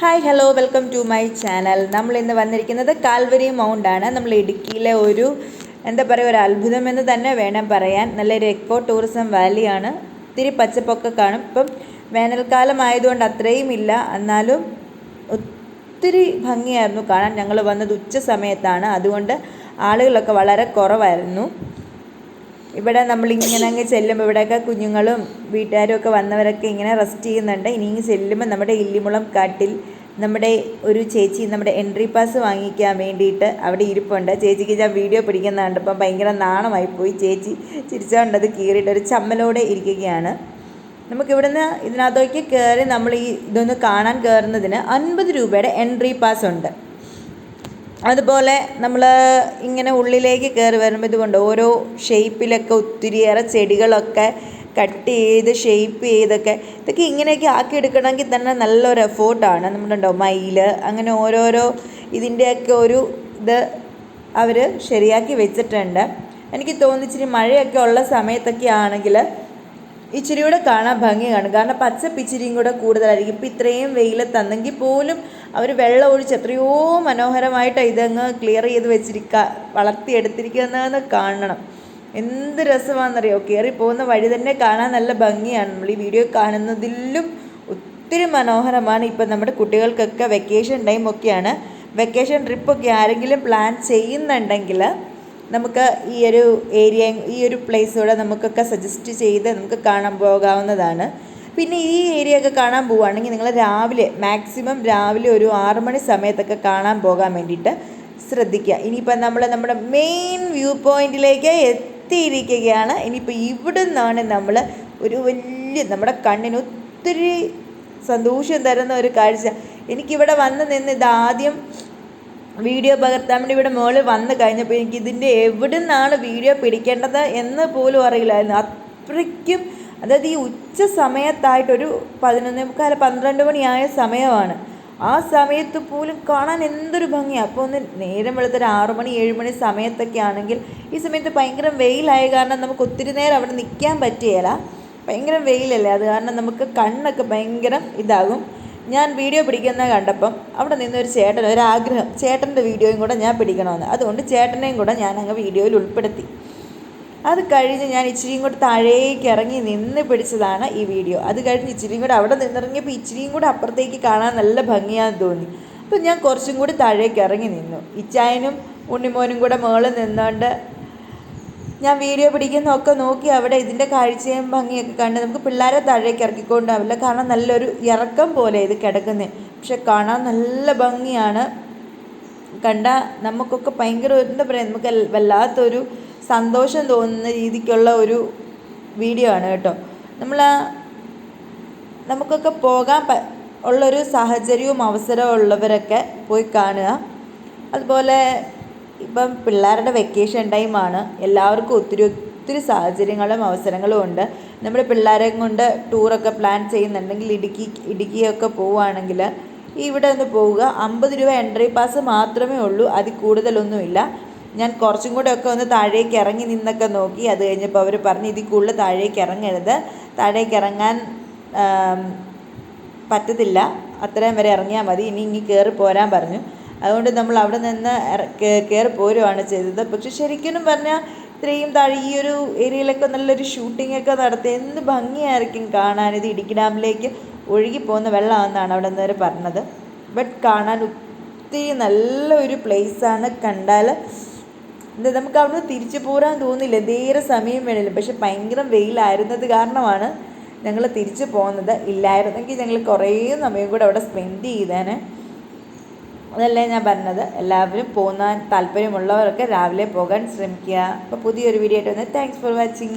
Hi hello welcome to my channel. നമ്മൾ ഇന്ന് വന്നിരിക്കുന്നത് കാൽവരി മൗണ്ട് ആണ്. നമ്മൾ ഇടുക്കിയിലെ ഒരു ഒരു അത്ഭുതം എന്ന് തന്നെ വേണം പറയാൻ. നല്ലൊരു എക്കോ ടൂറിസം വാലിയാണ്. ഒത്തിരി പച്ചപ്പൊക്കെ കാണും. ഇപ്പം വേനൽക്കാലം ആയതുകൊണ്ട് അത്രയും ഇല്ല, എന്നാലും ഒത്തിരി ഭംഗിയായിരുന്നു കാണാൻ. ഞങ്ങൾ വന്നത് ഉച്ച സമയത്താണ്, അതുകൊണ്ട് ആളുകളൊക്കെ വളരെ കുറവായിരുന്നു. ഇവിടെ നമ്മളിങ്ങനെ അങ്ങ് ചെല്ലുമ്പോൾ ഇവിടെയൊക്കെ കുഞ്ഞുങ്ങളും വീട്ടുകാരും ഒക്കെ വന്നവരൊക്കെ ഇങ്ങനെ റെസ്റ്റ് ചെയ്യുന്നുണ്ട്. ഇനി ചെല്ലുമ്പോൾ നമ്മുടെ ഇല്ലിമുളം കാട്ടിൽ നമ്മുടെ ഒരു ചേച്ചി നമ്മുടെ എൻട്രി പാസ് വാങ്ങിക്കാൻ വേണ്ടിയിട്ട് അവിടെ ഇരിപ്പുണ്ട്. ചേച്ചിക്ക് ഞാൻ വീഡിയോ പിടിക്കുന്ന കണ്ടപ്പോൾ ഭയങ്കര നാണമായിപ്പോയി. ചേച്ചി ചിരിച്ചുകൊണ്ടത് കീറിയിട്ട് ഒരു ചമ്മലോടെ ഇരിക്കുകയാണ്. നമുക്കിവിടുന്ന് ഇതിനകത്തേക്ക് കയറി നമ്മൾ ഇതൊന്ന് കാണാൻ കയറുന്നതിന് 50 രൂപയുടെ എൻട്രി പാസ് ഉണ്ട്. അതുപോലെ നമ്മൾ ഇങ്ങനെ ഉള്ളിലേക്ക് കയറി വരുമ്പോൾ ഇതുകൊണ്ട് ഓരോ ഷേപ്പിലൊക്കെ ഒത്തിരിയേറെ ചെടികളൊക്കെ കട്ട് ചെയ്ത് ഷേപ്പ് ചെയ്തൊക്കെ ഇതൊക്കെ ഇങ്ങനെയൊക്കെ ആക്കിയെടുക്കണമെങ്കിൽ തന്നെ നല്ലൊരു എഫോർട്ടാണ്. നമ്മളുണ്ടോ മയിൽ അങ്ങനെ ഓരോരോ ഇതിൻ്റെയൊക്കെ ഒരു ഇത് അവർ ശരിയാക്കി വെച്ചിട്ടുണ്ട്. എനിക്ക് തോന്നിച്ചിരി മഴയൊക്കെ ഉള്ള സമയത്തൊക്കെ ആണെങ്കിൽ ഇച്ചിരി കൂടെ കാണാൻ ഭംഗി കാണും. കാരണം പച്ചപ്പ് ഇച്ചിരിയും കൂടെ കൂടുതലായിരിക്കും. ഇപ്പം ഇത്രയും വെയിലത്തന്നെങ്കിൽ പോലും അവർ വെള്ളം ഒഴിച്ച് എത്രയോ മനോഹരമായിട്ട് ഇതങ്ങ് ക്ലിയർ ചെയ്ത് വളർത്തിയെടുത്തിരിക്കുന്നതെന്ന് കാണണം. എന്ത് രസമാണെന്നറിയോ. കയറി പോകുന്ന വഴി തന്നെ കാണാൻ നല്ല ഭംഗിയാണ്. നമ്മൾ ഈ വീഡിയോ കാണുന്നതിലും ഒത്തിരി മനോഹരമാണ്. ഇപ്പം നമ്മുടെ കുട്ടികൾക്കൊക്കെ വെക്കേഷൻ ടൈമൊക്കെയാണ്. വെക്കേഷൻ ട്രിപ്പൊക്കെ ആരെങ്കിലും പ്ലാൻ ചെയ്യുന്നുണ്ടെങ്കിൽ നമുക്ക് ഈ ഒരു ഏരിയ ഈ ഒരു പ്ലേസൂടെ നമുക്കൊക്കെ സജസ്റ്റ് ചെയ്ത് നമുക്ക് കാണാൻ പോകാവുന്നതാണ്. പിന്നെ ഈ ഏരിയ ഒക്കെ കാണാൻ പോവുകയാണെങ്കിൽ നിങ്ങൾ മാക്സിമം രാവിലെ ഒരു 6 മണി സമയത്തൊക്കെ കാണാൻ പോകാൻ വേണ്ടിയിട്ട് ശ്രദ്ധിക്കുക. ഇനിയിപ്പോൾ നമ്മുടെ മെയിൻ വ്യൂ പോയിൻറ്റിലേക്ക് എത്തിയിരിക്കുകയാണ്. ഇനിയിപ്പോൾ ഇവിടെ നിന്നാണ് നമ്മൾ ഒരു നമ്മുടെ കണ്ണിന് ഒത്തിരി സന്തോഷം തരുന്ന ഒരു കാഴ്ച. എനിക്കിവിടെ വന്ന് നിന്ന് ഇതാദ്യം വീഡിയോ പകർത്താൻ വേണ്ടി ഇവിടെ മുകളിൽ വന്ന് കഴിഞ്ഞപ്പോൾ എനിക്ക് ഇതിൻ്റെ എവിടെ നിന്നാണ് വീഡിയോ പിടിക്കേണ്ടത് എന്ന് പോലും അറിയില്ലായിരുന്നു. അത്രയ്ക്കും, അതായത് ഈ ഉച്ച സമയത്തായിട്ടൊരു 11:45-12 മണിയായ സമയമാണ്. ആ സമയത്ത് പോലും കാണാൻ എന്തൊരു ഭംഗിയാണ്. അപ്പോൾ ഒന്ന് നേരം വെളുത്തൊരു 6 മണി 7 മണി സമയത്തൊക്കെ ആണെങ്കിൽ ഈ സമയത്ത് ഭയങ്കര വെയിലായ കാരണം നമുക്ക് ഒത്തിരി നേരം അവിടെ നിൽക്കാൻ പറ്റുകയില്ല. ഭയങ്കര വെയിലല്ലേ, അത് കാരണം നമുക്ക് കണ്ണൊക്കെ ഭയങ്കര ഇതാകും. ഞാൻ വീഡിയോ പിടിക്കുന്നത് കണ്ടപ്പം അവിടെ നിന്നൊരു ഒരാഗ്രഹം ചേട്ടൻ്റെ വീഡിയോയും കൂടെ ഞാൻ പിടിക്കണമെന്ന്. അതുകൊണ്ട് ചേട്ടനെയും കൂടെ ഞാൻ അങ്ങ് വീഡിയോയിൽ ഉൾപ്പെടുത്തി. അത് കഴിഞ്ഞ് ഞാൻ ഇച്ചിരിയും കൂടെ താഴേക്ക് ഇറങ്ങി നിന്ന് പിടിച്ചതാണ് ഈ വീഡിയോ. അത് കഴിഞ്ഞ് ഇച്ചിരിയും കൂടെ അവിടെ നിന്നിറങ്ങിയപ്പോൾ ഇച്ചിരിയും കൂടെ അപ്പുറത്തേക്ക് കാണാൻ നല്ല ഭംഗിയാണെന്ന് തോന്നി. അപ്പോൾ ഞാൻ കുറച്ചും കൂടി താഴേക്ക് ഇറങ്ങി നിന്നു. ഇച്ചായനും ഉണ്ണിമോനും കൂടെ മുകളിൽ നിന്നുകൊണ്ട് ഞാൻ വീഡിയോ പിടിക്കുന്നതൊക്കെ നോക്കി അവിടെ ഇതിൻ്റെ കാഴ്ചയും ഭംഗിയൊക്കെ കണ്ട് നമുക്ക് പിള്ളേരെ താഴേക്ക് ഇറക്കിക്കൊണ്ടാവില്ല. കാരണം നല്ലൊരു ഇറക്കം പോലെ ഇത് കിടക്കുന്നത്. പക്ഷെ കാണാൻ നല്ല ഭംഗിയാണ്. കണ്ടാൽ നമുക്കൊക്കെ ഭയങ്കര നമുക്ക് വല്ലാത്തൊരു സന്തോഷം തോന്നുന്ന രീതിക്കുള്ള ഒരു വീഡിയോ ആണ് കേട്ടോ. നമുക്കൊക്കെ പോകാൻ ഉള്ളൊരു സാഹചര്യവും അവസരവും ഉള്ളവരൊക്കെ പോയി കാണുക. അതുപോലെ ഇപ്പം പിള്ളേരുടെ വെക്കേഷൻ ടൈമാണ്. എല്ലാവർക്കും ഒത്തിരി സാഹചര്യങ്ങളും അവസരങ്ങളും ഉണ്ട്. നമ്മുടെ പിള്ളേരെ കൊണ്ട് ടൂറൊക്കെ പ്ലാൻ ചെയ്യുന്നുണ്ടെങ്കിൽ ഇടുക്കിയൊക്കെ പോവുകയാണെങ്കിൽ ഇവിടെ ഒന്ന് പോവുക. 50 രൂപ എൻട്രി പാസ് മാത്രമേ ഉള്ളൂ, അതിൽ കൂടുതലൊന്നുമില്ല. ഞാൻ കുറച്ചും കൂടെ ഒക്കെ ഒന്ന് താഴേക്ക് ഇറങ്ങി നിന്നൊക്കെ നോക്കി. അത് കഴിഞ്ഞപ്പോൾ അവർ പറഞ്ഞു ഇതിൽ കൂടുതൽ താഴേക്ക് ഇറങ്ങരുത്, താഴേക്ക് ഇറങ്ങാൻ പറ്റത്തില്ല, അത്രയും വരെ ഇറങ്ങിയാൽ മതി, ഇനി കയറി പോരാൻ പറഞ്ഞു. അതുകൊണ്ട് നമ്മൾ അവിടെ നിന്ന് കയറി പോരുകയാണ് ചെയ്തത്. പക്ഷെ ശരിക്കും പറഞ്ഞാൽ ഇത്രയും താഴെ ഈ ഒരു ഏരിയയിലൊക്കെ നല്ലൊരു ഷൂട്ടിങ്ങൊക്കെ നടത്തി എന്ത് ഭംഗിയായിരിക്കും കാണാൻ. ഇത് ഇടുക്കി ഡാമിലേക്ക് ഒഴുകി പോകുന്ന വെള്ളമാണെന്നാണ് അവിടെ നിന്ന് പറഞ്ഞത്. ബട്ട് കാണാൻ ഒത്തിരി നല്ലൊരു പ്ലേസാണ്. കണ്ടാൽ നമുക്ക് അവിടെ നിന്ന് തിരിച്ചു പോരാൻ തോന്നില്ല, നേരെ സമയം വേണില്ല. പക്ഷെ ഭയങ്കര വെയിലായിരുന്നത് കാരണമാണ് ഞങ്ങൾ തിരിച്ചു പോകുന്നത്. ഇല്ലായിരുന്നെങ്കിൽ ഞങ്ങൾ കുറേ സമയം കൂടെ അവിടെ സ്പെൻഡ് ചെയ്തേനെ. അതല്ലേ ഞാൻ പറഞ്ഞത്. എല്ലാവരും പോകാൻ താല്പര്യമുള്ളവരൊക്കെ രാവിലെ പോകാൻ ശ്രമിക്കുക. അപ്പോൾ പുതിയൊരു വീഡിയോ ആയിട്ട് വന്ന് താങ്ക്സ് ഫോർ വാച്ചിങ്.